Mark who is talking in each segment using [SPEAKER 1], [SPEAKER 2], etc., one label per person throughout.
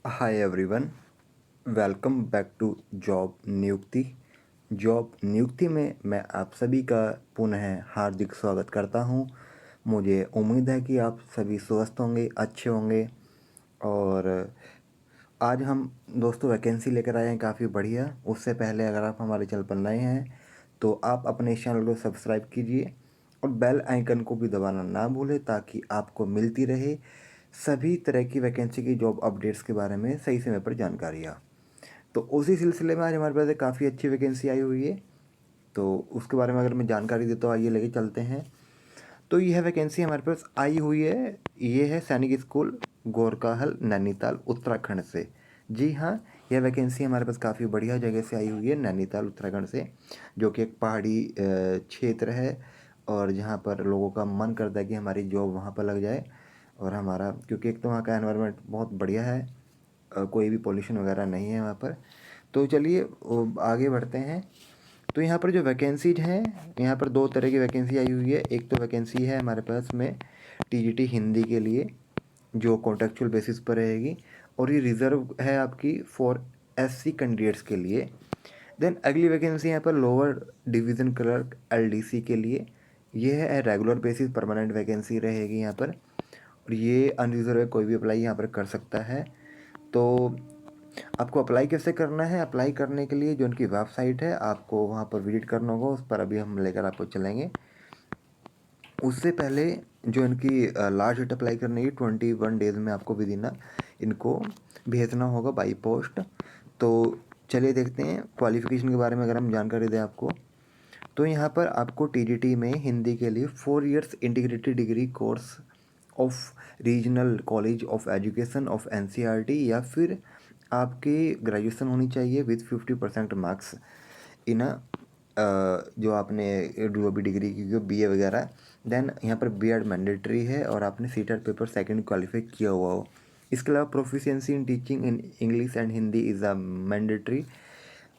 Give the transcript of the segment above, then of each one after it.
[SPEAKER 1] Hi everyone, welcome back to job नियुक्ति में मैं आप सभी का पुनः हार्दिक स्वागत करता हूं। मुझे उम्मीद है कि आप सभी स्वस्थ होंगे, अच्छे होंगे। और आज हम दोस्तों वैकेंसी लेकर आए हैं काफ़ी बढ़िया। उससे पहले अगर आप हमारे चैनल पर नए हैं तो आप अपने चैनल को सब्सक्राइब कीजिए और बेल आइकन को भी दबाना ना भूलें ताकि आपको मिलती रहे सभी तरह की वैकेंसी की जॉब अपडेट्स के बारे में सही समय पर जानकारियाँ। तो उसी सिलसिले में आज हमारे पास एक काफ़ी अच्छी वैकेंसी आई हुई है, तो उसके बारे में अगर मैं जानकारी देता हूँ, आइए लेके चलते हैं। तो यह वैकेंसी हमारे पास आई हुई है, ये है सैनिक स्कूल गोरकाहल नैनीताल उत्तराखंड से। जी हाँ, यह वैकेंसी हमारे पास काफ़ी बढ़िया जगह से आई हुई है, नैनीताल उत्तराखंड से, जो कि एक पहाड़ी क्षेत्र है और जहाँ पर लोगों का मन करता है कि हमारी जॉब वहाँ पर लग जाए। और हमारा क्योंकि एक तो वहाँ का एनवायरनमेंट बहुत बढ़िया है, कोई भी पॉल्यूशन वगैरह नहीं है वहाँ पर। तो चलिए आगे बढ़ते हैं। तो यहाँ पर जो वैकेंसीज हैं, यहाँ पर दो तरह की वैकेंसी आई हुई है। एक तो वैकेंसी है हमारे पास में टीजीटी हिंदी के लिए, जो कॉन्ट्रेक्चुअल बेसिस पर रहेगी, और ये रिज़र्व है आपकी फॉर एससी कैंडिडेट्स के लिए। देन अगली वैकेंसी यहाँ पर लोअर डिवीज़न क्लर्क एलडीसी के लिए, ये है रेगुलर बेसिस परमानेंट वैकेंसी रहेगी यहाँ पर, और ये अनरिजर्व है, कोई भी अप्लाई यहाँ पर कर सकता है। तो आपको अप्लाई कैसे करना है? अप्लाई करने के लिए जो उनकी वेबसाइट है आपको वहाँ पर विजिट करना होगा, उस पर अभी हम लेकर आपको चलेंगे। उससे पहले जो इनकी लास्ट डेट अप्लाई करने की 21 डेज़ में आपको विद इन इनको भेजना होगा बाई पोस्ट। तो चलिए देखते हैं क्वालिफ़िकेशन के बारे में अगर हम जानकारी दें आपको। तो यहाँ पर आपको टीजीटी में हिंदी के लिए 4 years integrated degree course of regional college of education of NCERT, या फिर आपकी ग्रेजुएशन होनी चाहिए विथ 50% मार्क्स इन जो आपने जो भी डिग्री की हो, बीए वगैरह। देन यहाँ पर बीएड मैंडेटरी है और आपने सीटेट पेपर सेकंड क्वालिफाई किया हुआ हो। इसके अलावा proficiency in teaching in English and Hindi is a mandatory.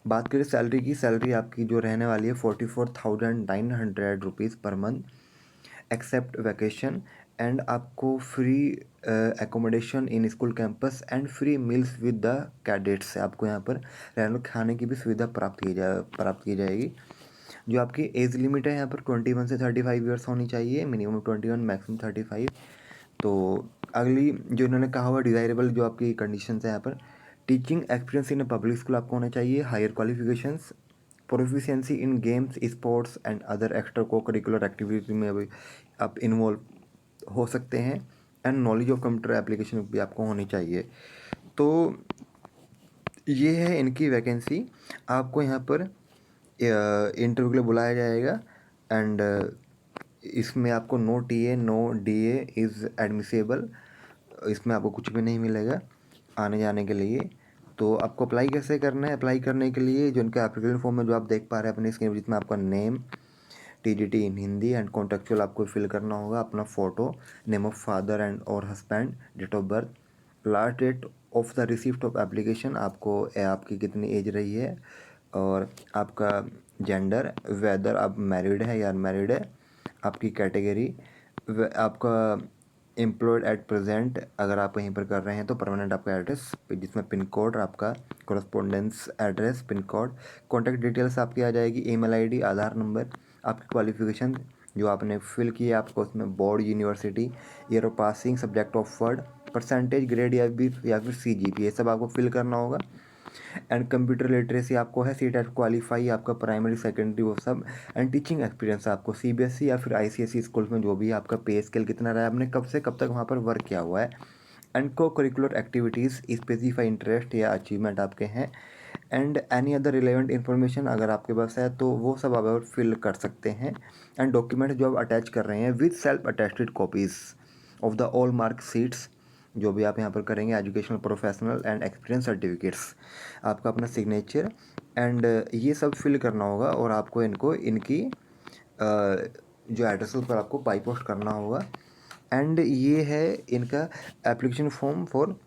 [SPEAKER 1] बात करें सैलरी की, सैलरी आपकी जो रहने वाली है 44,900 rupees per month except vacation, and आपको free accommodation in school campus and free meals with the cadets से आपको यहाँ पर रहने खाने की भी सुविधा प्राप्त की जाएगी। जो आपकी एज लिमिट है यहाँ पर 21 से 35 ईयर्स होनी चाहिए, मिनिमम 21 मैक्सिमम 35। तो अगली जो इन्होंने कहा हुआ डिज़ायरेबल जो आपकी कंडीशंस है यहाँ पर, teaching experience in public school आपको होना चाहिए, higher qualifications, proficiency in games sports and other extra co-curricular activity में भी आप इन्वॉल्व हो सकते हैं, and knowledge of computer application भी आपको होनी चाहिए। तो ये है इनकी वैकेंसी। आपको यहाँ पर इंटरव्यू के लिए बुलाया जाएगा, एंड इसमें आपको no TA no DA is admissible, इसमें आपको कुछ भी नहीं मिलेगा आने जाने के लिए। तो आपको अप्लाई कैसे करना है? अप्लाई करने के लिए जो इनका एप्लीकेशन फॉर्म है जो आप देख पा रहे हैं अपनी स्क्रीन पर, जिसमें आपका name, TGT in Hindi and contextual आपको फिल करना होगा, अपना photo, name of father and और husband, date of birth, last date of the receipt of application, आपको आपकी कितनी एज रही है, और आपका जेंडर, वेदर आप मैरिड है या अनमैरिड है, आपकी कैटेगरी, आपका एम्प्लॉयड एट प्रेजेंट अगर आप कहीं पर कर रहे हैं तो परमानेंट आपका एड्रेस, जिसमें पिन कोड और आपका correspondence address, pin code, contact details आपकी आ जाएगी, ईमेल आईडी, आधार नंबर, आपकी क्वालिफिकेशन जो आपने फिल की है आपको उसमें board, university, year of passing, subject of word, percentage, grade या फिर सीजीपी, ये सब आपको फिल करना होगा। एंड कंप्यूटर लिटरेसी आपको है, सी टेट क्वालिफाई आपका प्राइमरी सेकेंडरी वो सब, एंड टीचिंग एक्सपीरियंस आपको सीबीएसई या फिर आईसीएसई स्कूल में जो भी आपका पे स्केल कितना रहा है, आपने कब से कब तक वहाँ पर वर्क किया हुआ है, एंड को करिकुलर एक्टिविटीज़, स्पेसिफाई इंटरेस्ट या अचीवमेंट आपके हैं, and any other relevant information अगर आपके पास है तो वो सब आप फिल कर सकते हैं। एंड डॉक्यूमेंट जो आप अटैच कर रहे हैं with self attested copies of the all mark sheets, जो भी आप यहाँ पर करेंगे, educational, professional and experience certificates, आपका अपना सिग्नेचर, एंड ये सब फिल करना होगा, और आपको इनको इनकी जो एड्रेस पर आपको बाई पोस्ट करना होगा। एंड ये है इनका application form for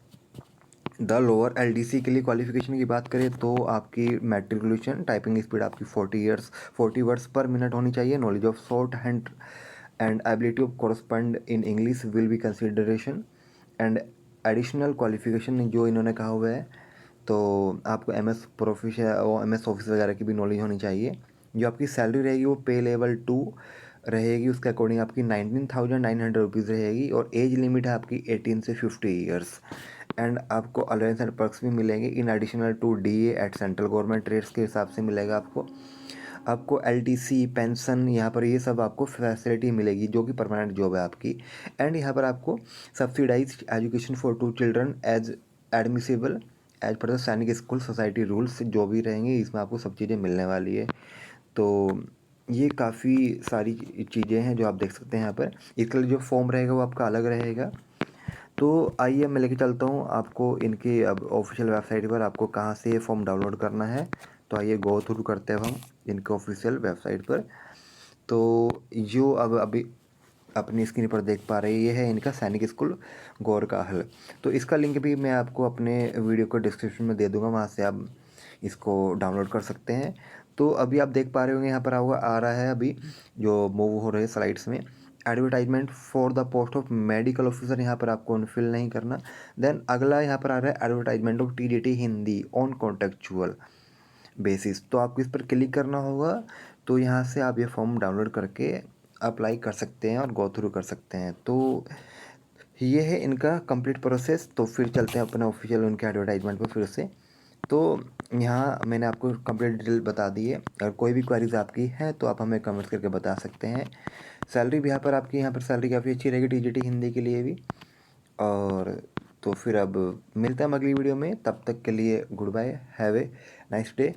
[SPEAKER 1] the lower LDC के लिए। क्वालिफिकेशन की बात करें तो आपकी मैट्रिकुलेशन, टाइपिंग स्पीड आपकी 40 वर्ड्स पर मिनट होनी चाहिए, knowledge of short hand and ability of correspond in English will be consideration, and additional qualification जो इन्होंने कहा हुआ है, तो आपको एमएस प्रोफिशिएंट और एमएस ऑफिस वगैरह की भी नॉलेज होनी चाहिए। जो आपकी सैलरी रहेगी वो पे लेवल 2 रहेगी, उसके अकॉर्डिंग आपकी 19,900 रुपीज़ रहेगी, और एज लिमिट है आपकी 18 से 50 ईयर्स। एंड आपको अलाउंस एंड पर्क्स भी मिलेंगे in additional to DA at central government rates के हिसाब से मिलेगा आपको। आपको एलटीसी, पेंशन, यहाँ पर ये सब आपको फैसिलिटी मिलेगी जो कि परमानेंट जॉब है आपकी। एंड यहाँ पर आपको subsidised education for 2 children as admissible as per the Sainik school society rules जो भी रहेंगे, इसमें आपको सब चीज़ें मिलने वाली है। तो ये काफ़ी सारी चीज़ें हैं जो आप देख सकते हैं यहाँ पर। इसके लिए जो फॉर्म रहेगा वो आपका अलग रहेगा। तो आइए मैं लेके चलता हूँ आपको इनके अब ऑफिशियल वेबसाइट पर, आपको कहाँ से ये फॉर्म डाउनलोड करना है। तो आइए गो थ्रू करते हैं हम इनके ऑफिशियल वेबसाइट पर। तो जो अब अभी अपनी स्क्रीन पर देख पा रहे हैं, ये है इनका सैनिक स्कूल गौर का हल। तो इसका लिंक भी मैं आपको अपने वीडियो को डिस्क्रिप्शन में दे दूंगा, वहाँ से आप इसको डाउनलोड कर सकते हैं। तो अभी आप देख पा रहे होंगे यहाँ पर आ रहा है अभी जो मूव हो रहे हैं स्लाइड्स में, advertisement for the post of medical officer, यहाँ पर आपको अनफिल नहीं करना। देन अगला यहाँ पर आ रहा है advertisement of TDT Hindi on contractual basis, तो आपको इस पर क्लिक करना होगा। तो यहाँ से आप ये फॉर्म डाउनलोड करके अप्लाई कर सकते हैं और गो थ्रू कर सकते हैं। तो ये है इनका कंप्लीट प्रोसेस। तो फिर चलते हैं अपने ऑफिशियल उनके एडवर्टाइजमेंट पर फिर से। तो यहाँ मैंने आपको कंप्लीट डिटेल बता दी है। अगर कोई भी क्वारीज आपकी है तो आप हमें कमेंट्स करके बता सकते हैं। सैलरी भी यहाँ पर आपकी यहाँ पर सैलरी काफ़ी अच्छी रहेगी टीजीटी हिंदी के लिए भी। और तो फिर अब मिलते हैं हम अगली वीडियो में, तब तक के लिए goodbye, have a nice day.